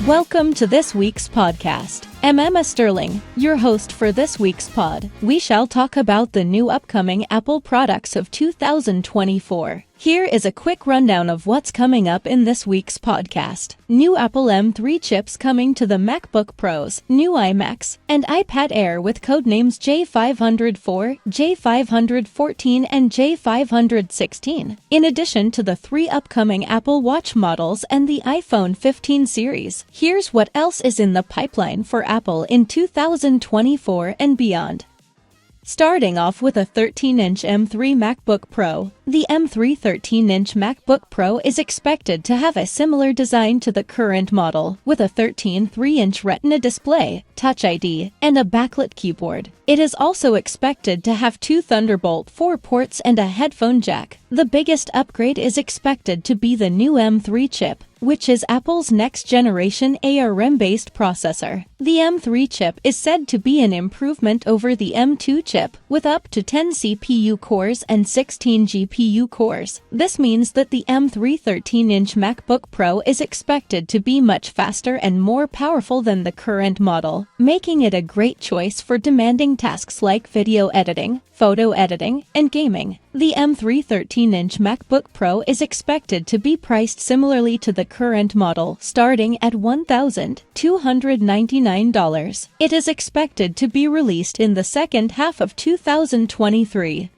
Welcome to this week's podcast. I'm Emma Sterling, your host for this week's pod. We shall talk about the new upcoming Apple products of 2024. Here is a quick rundown of what's coming up in this week's podcast. New Apple M3 chips coming to the MacBook Pros, new iMacs, and iPad Air with codenames J504, J514, and J516. In addition to the 3 upcoming Apple Watch models and the iPhone 15 series, here's what else is in the pipeline for Apple in 2024 and beyond. Starting off with a 13-inch M3 MacBook Pro. The M3 13-inch MacBook Pro is expected to have a similar design to the current model, with a 13.3-inch Retina display, Touch ID, and a backlit keyboard. It is also expected to have 2 Thunderbolt 4 ports and a headphone jack. The biggest upgrade is expected to be the new M3 chip, which is Apple's next-generation ARM-based processor. The M3 chip is said to be an improvement over the M2 chip, with up to 10 CPU cores and 16 GPU cores. This means that the M3 13-inch MacBook Pro is expected to be much faster and more powerful than the current model, making it a great choice for demanding tasks like video editing, photo editing, and gaming. The M3 13-inch MacBook Pro is expected to be priced similarly to the current model, starting at $1,299. It is expected to be released in the second half of 2023.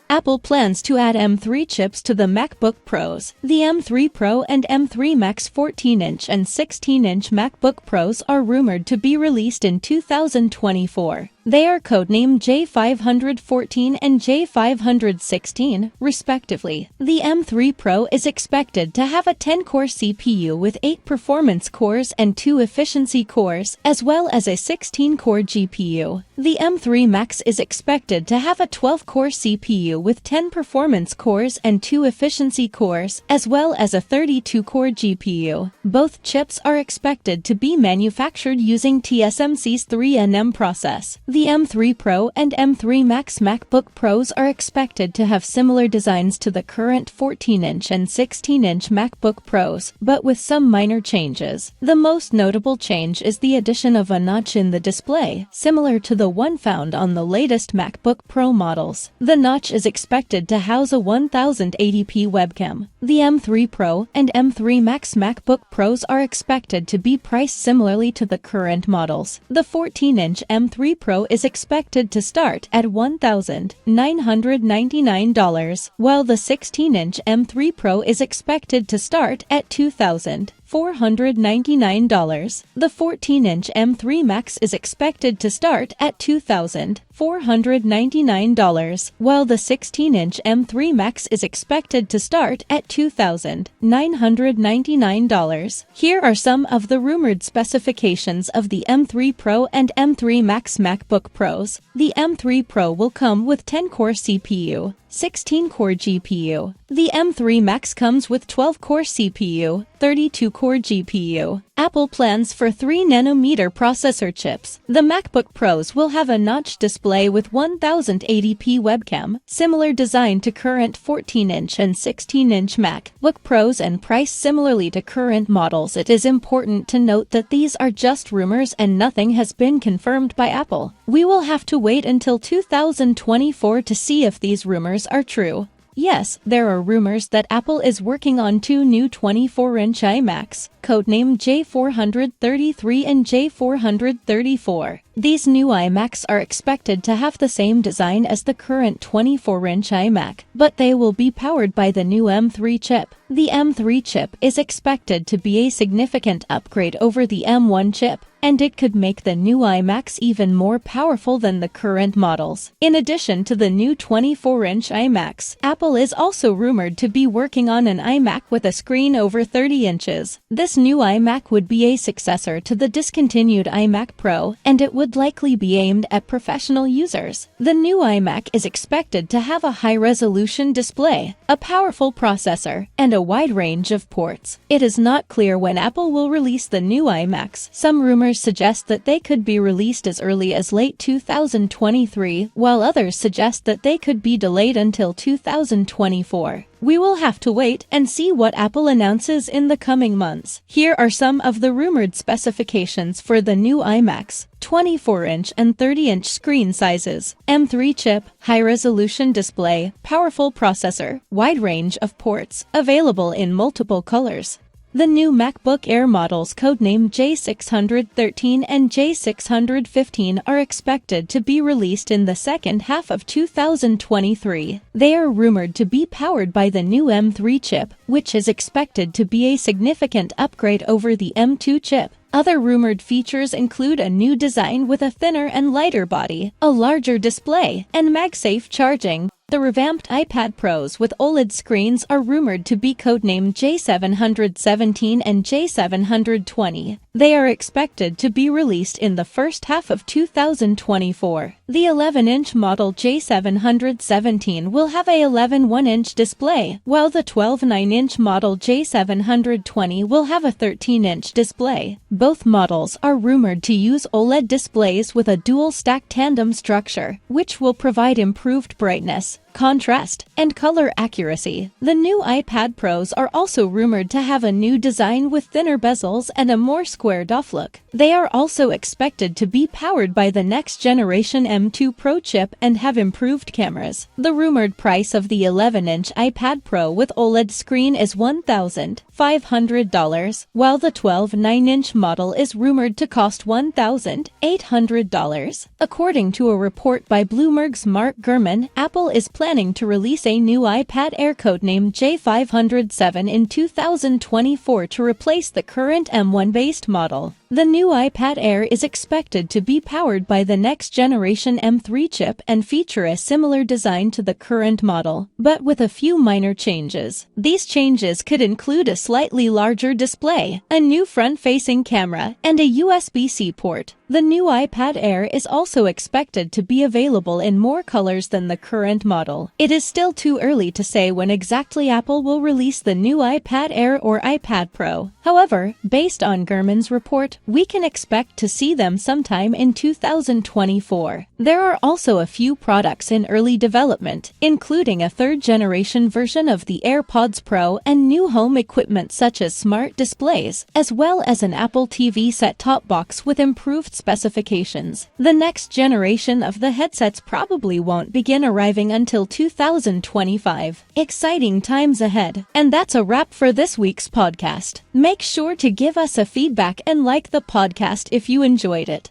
Apple plans to add M3 chips to the MacBook Pros. The M3 Pro and M3 Max 14-inch and 16-inch MacBook Pros are rumored to be released in 2024. They are codenamed J514 and J516, respectively. The M3 Pro is expected to have a 10-core CPU with 8 performance cores and 2 efficiency cores, as well as a 16-core GPU. The M3 Max is expected to have a 12-core CPU with 10 performance cores and 2 efficiency cores, as well as a 32-core GPU. Both chips are expected to be manufactured using TSMC's 3nm process. The M3 Pro and M3 Max MacBook Pros are expected to have similar designs to the current 14-inch and 16-inch MacBook Pros, but with some minor changes. The most notable change is the addition of a notch in the display, similar to the one found on the latest MacBook Pro models. The notch is expected to house a 1080p webcam. The M3 Pro and M3 Max MacBook Pros are expected to be priced similarly to the current models. The 14-inch M3 Pro is expected to start at $1,999, while the 16-inch M3 Pro is expected to start at $2,499. The 14-inch M3 Max is expected to start at $2,499, while the 16-inch M3 Max is expected to start at $2,999. Here are some of the rumored specifications of the M3 Pro and M3 Max MacBook Pros. The M3 Pro will come with 10-core CPU, 16-core GPU. The M3 Max comes with 12-core CPU, 32-core GPU. Apple plans for 3nm processor chips. The MacBook Pros will have a notch display with 1080p webcam, similar design to current 14-inch and 16-inch MacBook Pros and priced similarly to current models. It is important to note that these are just rumors and nothing has been confirmed by Apple. We will have to wait until 2024 to see if these rumors are true. Yes, there are rumors that Apple is working on 2 new 24-inch iMacs, codenamed J433 and J434. These new iMacs are expected to have the same design as the current 24-inch iMac, but they will be powered by the new M3 chip. The M3 chip is expected to be a significant upgrade over the M1 chip, and it could make the new iMacs even more powerful than the current models. In addition to the new 24-inch iMacs, Apple is also rumored to be working on an iMac with a screen over 30 inches. This new iMac would be a successor to the discontinued iMac Pro, and it would likely be aimed at professional users. The new iMac is expected to have a high-resolution display, a powerful processor, and a wide range of ports. It is not clear when Apple will release the new iMacs. Some rumors suggest that they could be released as early as late 2023, while others suggest that they could be delayed until 2024. We will have to wait and see what Apple announces in the coming months. Here are some of the rumored specifications for the new iMacs. 24-inch and 30-inch screen sizes, M3 chip, high-resolution display, powerful processor, wide range of ports, available in multiple colors. The new MacBook Air models codenamed J613 and J615 are expected to be released in the second half of 2023. They are rumored to be powered by the new M3 chip, which is expected to be a significant upgrade over the M2 chip. Other rumored features include a new design with a thinner and lighter body, a larger display, and MagSafe charging. The revamped iPad Pros with OLED screens are rumored to be codenamed J717 and J720. They are expected to be released in the first half of 2024. The 11-inch model J717 will have a 11.1-inch display, while the 12.9-inch model J720 will have a 13-inch display. Both models are rumored to use OLED displays with a dual-stack tandem structure, which will provide improved brightness, contrast, and color accuracy. The new iPad Pros are also rumored to have a new design with thinner bezels and a more squared-off look. They are also expected to be powered by the next-generation M2 Pro chip and have improved cameras. The rumored price of the 11-inch iPad Pro with OLED screen is $1,500, while the 12.9-inch model is rumored to cost $1,800. According to a report by Bloomberg's Mark Gurman, Apple is planning to release a new iPad Air codenamed J507 in 2024 to replace the current M1-based model. The new iPad Air is expected to be powered by the next-generation M3 chip and feature a similar design to the current model, but with a few minor changes. These changes could include a slightly larger display, a new front-facing camera, and a USB-C port. The new iPad Air is also expected to be available in more colors than the current model. It is still too early to say when exactly Apple will release the new iPad Air or iPad Pro. However, based on Gurman's report, we can expect to see them sometime in 2024. There are also a few products in early development, including a third-generation version of the AirPods Pro and new home equipment such as smart displays, as well as an Apple TV set-top box with improved specifications. The next generation of the headsets probably won't begin arriving until 2025. Exciting times ahead. And that's a wrap for this week's podcast. Make sure to give us a feedback and like the podcast if you enjoyed it.